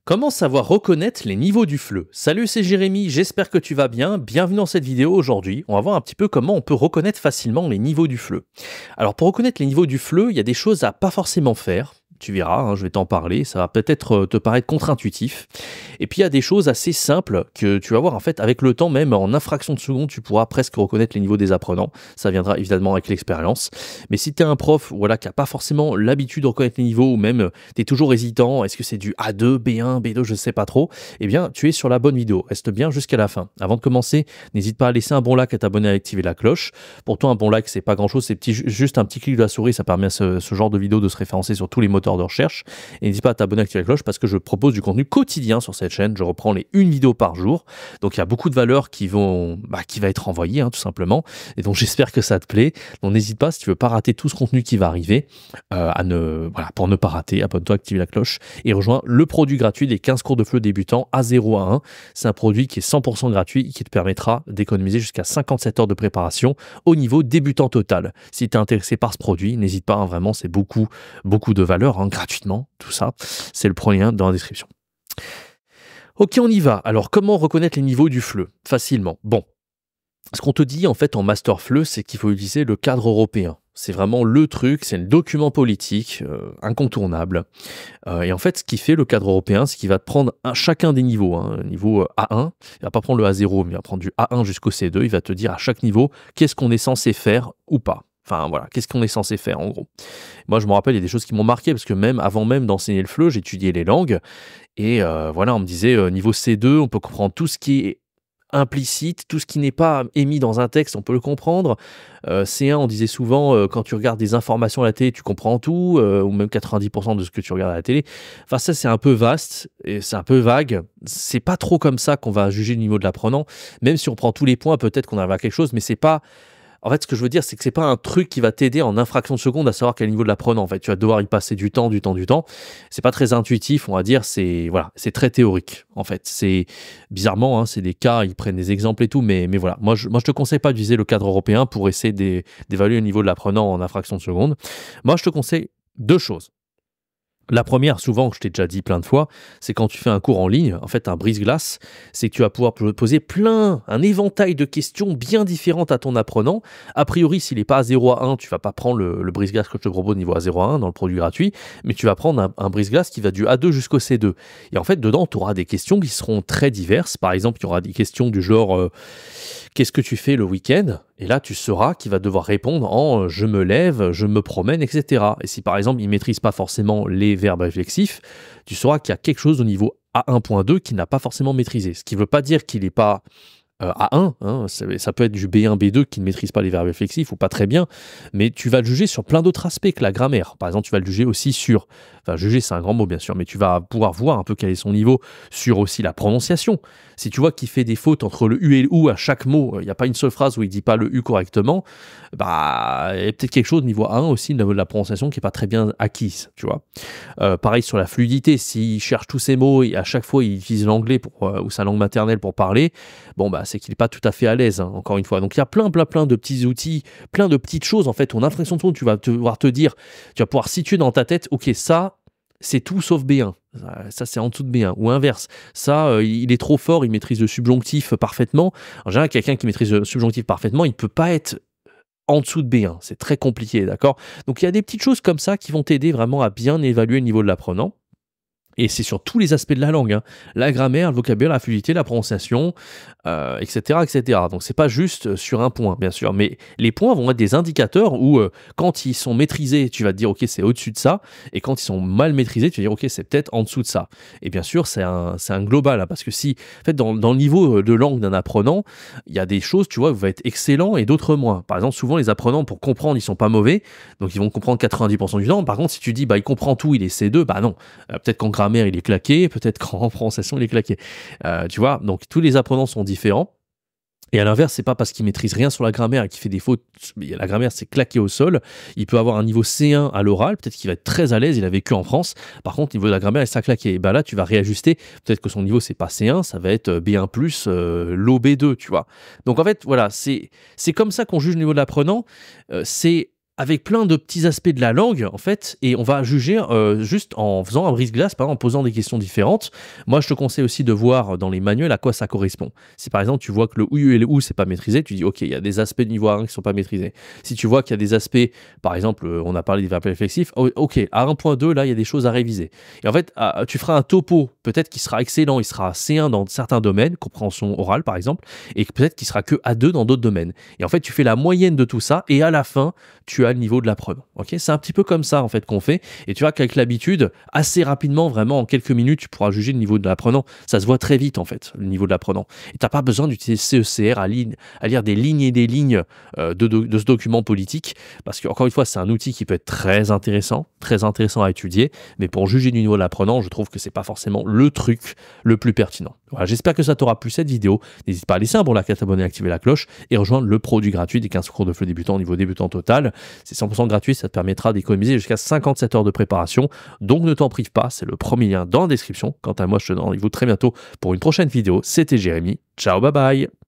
Comment savoir reconnaître les niveaux du FLE? Salut, c'est Jérémy, j'espère que tu vas bien. Bienvenue dans cette vidéo aujourd'hui. On va voir un petit peu comment on peut reconnaître facilement les niveaux du FLE. Alors pour reconnaître les niveaux du FLE, il y a des choses à pas forcément faire. Tu verras, hein, je vais t'en parler, ça va peut-être te paraître contre-intuitif. Et puis il y a des choses assez simples que tu vas voir en fait avec le temps, même en infraction de seconde, tu pourras presque reconnaître les niveaux des apprenants. Ça viendra évidemment avec l'expérience. Mais si tu es un prof voilà, qui n'a pas forcément l'habitude de reconnaître les niveaux, ou même tu es toujours hésitant, est-ce que c'est du A2, B1, B2, je ne sais pas trop, eh bien tu es sur la bonne vidéo. Reste bien jusqu'à la fin. Avant de commencer, n'hésite pas à laisser un bon like, à t'abonner, à activer la cloche. Pour toi, un bon like, c'est pas grand-chose, c'est juste un petit clic de la souris, ça permet à ce genre de vidéo de se référencer sur tous les moteurs de recherche. Et n'hésite pas à t'abonner, à activer la cloche parce que je propose du contenu quotidien sur cette chaîne. Je reprends les une vidéo par jour. Donc il y a beaucoup de valeurs qui va être envoyée, hein, tout simplement. Et donc j'espère que ça te plaît. Donc n'hésite pas, si tu veux pas rater tout ce contenu qui va arriver, pour ne pas rater, abonne-toi, active la cloche et rejoins le produit gratuit des 15 cours de FLE débutants A0 à 1. C'est un produit qui est 100% gratuit et qui te permettra d'économiser jusqu'à 57 heures de préparation au niveau débutant total. Si tu es intéressé par ce produit, n'hésite pas, hein, vraiment, c'est beaucoup de valeurs, hein, gratuitement. Tout ça, c'est le premier lien dans la description. Ok, on y va. Alors, comment reconnaître les niveaux du FLE? Facilement. Bon, ce qu'on te dit en fait en master FLE, c'est qu'il faut utiliser le cadre européen. C'est vraiment le truc, c'est le document politique incontournable. Et en fait, ce qui fait le cadre européen, c'est qu'il va te prendre chacun des niveaux. Niveau A1, il va pas prendre le A0, mais il va prendre du A1 jusqu'au C2. Il va te dire à chaque niveau qu'est-ce qu'on est censé faire ou pas. Enfin voilà, qu'est-ce qu'on est censé faire en gros. Moi je me rappelle, il y a des choses qui m'ont marqué parce que même avant même d'enseigner le FLE, j'étudiais les langues et voilà, on me disait niveau C2, on peut comprendre tout ce qui est implicite, tout ce qui n'est pas émis dans un texte, on peut le comprendre. C1, on disait souvent, quand tu regardes des informations à la télé, tu comprends tout, ou même 90% de ce que tu regardes à la télé. Enfin, ça, c'est un peu vaste, et c'est un peu vague. C'est pas trop comme ça qu'on va juger le niveau de l'apprenant. Même si on prend tous les points, peut-être qu'on arrive à quelque chose, mais c'est pas... En fait, ce que je veux dire, c'est que c'est pas un truc qui va t'aider en infraction de seconde à savoir quel niveau de l'apprenant. En fait, tu vas devoir y passer du temps. C'est pas très intuitif, on va dire. C'est très théorique. En fait, c'est bizarrement, hein, c'est des cas, ils prennent des exemples et tout, mais voilà. Moi, je te conseille pas d'utiliser le cadre européen pour essayer d'évaluer le niveau de l'apprenant en infraction de seconde. Moi, je te conseille deux choses. La première, souvent, que je t'ai déjà dit plein de fois, c'est quand tu fais un cours en ligne, en fait un brise-glace, c'est que tu vas pouvoir poser un éventail de questions bien différentes à ton apprenant. A priori, s'il n'est pas à 0 à 1, tu vas pas prendre le brise-glace que je te propose niveau A0 à 1 dans le produit gratuit, mais tu vas prendre un brise-glace qui va du A2 jusqu'au C2. Et en fait, dedans, tu auras des questions qui seront très diverses. Par exemple, il y aura des questions du genre qu'est-ce que tu fais le week-end? Et là, tu sauras qu'il va devoir répondre en je me lève, je me promène, etc. Et si par exemple, il ne maîtrise pas forcément les verbes réflexifs, tu sauras qu'il y a quelque chose au niveau A1.2 qu'il n'a pas forcément maîtrisé. Ce qui ne veut pas dire qu'il n'est pas A1, hein, ça peut être du B1, B2 qui ne maîtrise pas les verbes réflexifs ou pas très bien, mais tu vas le juger sur plein d'autres aspects que la grammaire. Par exemple, tu vas le juger aussi sur, enfin juger c'est un grand mot bien sûr, mais tu vas pouvoir voir un peu quel est son niveau sur aussi la prononciation. Si tu vois qu'il fait des fautes entre le U et le OU à chaque mot, il n'y a pas une seule phrase où il ne dit pas le U correctement, il y a peut-être quelque chose niveau A1 aussi, de la prononciation qui n'est pas très bien acquise, tu vois. Pareil sur la fluidité, s'il cherche tous ses mots et à chaque fois il utilise l'anglais ou sa langue maternelle pour parler, c'est qu'il n'est pas tout à fait à l'aise, hein, encore une fois. Donc il y a plein de petits outils, plein de petites choses, en fait, ton infraction de seconde, tu vas devoir te dire, tu vas pouvoir situer dans ta tête, ok, ça, c'est tout sauf B1. Ça, c'est en dessous de B1. Ou inverse. Ça, il est trop fort, il maîtrise le subjonctif parfaitement. En général, quelqu'un qui maîtrise le subjonctif parfaitement, il ne peut pas être en dessous de B1. C'est très compliqué, d'accord? Donc, il y a des petites choses comme ça qui vont t'aider vraiment à bien évaluer le niveau de l'apprenant. Et c'est sur tous les aspects de la langue, hein. La grammaire, le vocabulaire, la fluidité, la prononciation, etc., etc. Donc c'est pas juste sur un point, bien sûr, mais les points vont être des indicateurs où quand ils sont maîtrisés, tu vas te dire ok c'est au-dessus de ça, et quand ils sont mal maîtrisés, tu vas dire ok c'est peut-être en dessous de ça. Et bien sûr c'est un global, hein, parce que si en fait dans le niveau de langue d'un apprenant, il y a des choses tu vois où va être excellent et d'autres moins. Par exemple souvent les apprenants pour comprendre ils sont pas mauvais, donc ils vont comprendre 90% du temps. Par contre si tu dis il comprend tout, il est C2, non, peut-être qu'en grammaire il est claqué, peut-être qu'en prononciation il est claqué. Tu vois, donc tous les apprenants sont différents. Et à l'inverse, c'est pas parce qu'il maîtrise rien sur la grammaire et qu'il fait des fautes, la grammaire c'est claqué au sol. Il peut avoir un niveau C1 à l'oral, peut-être qu'il va être très à l'aise, il a vécu en France. Par contre, au niveau de la grammaire, il s'est claqué. Et là, tu vas réajuster. Peut-être que son niveau c'est pas C1, ça va être B1+, low B2, tu vois. Donc en fait, voilà, c'est comme ça qu'on juge le niveau de l'apprenant. C'est avec plein de petits aspects de la langue, en fait, et on va juger juste en faisant un brise-glace, par exemple, en posant des questions différentes. Moi, je te conseille aussi de voir dans les manuels à quoi ça correspond. Si par exemple, tu vois que le OU et le OU, c'est pas maîtrisé, tu dis, OK, il y a des aspects de niveau A1 qui sont pas maîtrisés. Si tu vois qu'il y a des aspects, par exemple, on a parlé des verbes réflexifs, OK, à 1.2, là, il y a des choses à réviser. Et en fait, tu feras un topo, peut-être qui sera excellent, il sera C1 dans certains domaines, compréhension orale, par exemple, et peut-être qu'il sera que A2 dans d'autres domaines. Et en fait, tu fais la moyenne de tout ça, et à la fin, tu as le niveau de l'apprenant. Ok, c'est un petit peu comme ça en fait qu'on fait. Et tu vois qu'avec l'habitude, assez rapidement, vraiment en quelques minutes, tu pourras juger le niveau de l'apprenant. Ça se voit très vite en fait, le niveau de l'apprenant. Et tu n'as pas besoin d'utiliser CECR à lire des lignes et des lignes de ce document politique, parce qu'encore une fois, c'est un outil qui peut être très intéressant à étudier. Mais pour juger du niveau de l'apprenant, je trouve que c'est pas forcément le truc le plus pertinent. Voilà, j'espère que ça t'aura plu cette vidéo. N'hésite pas à laisser un bon like, à t'abonner, à activer la cloche et rejoindre le produit gratuit des 15 cours de FLE débutant au niveau débutant total. C'est 100% gratuit, ça te permettra d'économiser jusqu'à 57 heures de préparation. Donc ne t'en prive pas, c'est le premier lien dans la description. Quant à moi, je te donne rendez-vous très bientôt pour une prochaine vidéo. C'était Jérémy. Ciao, bye bye.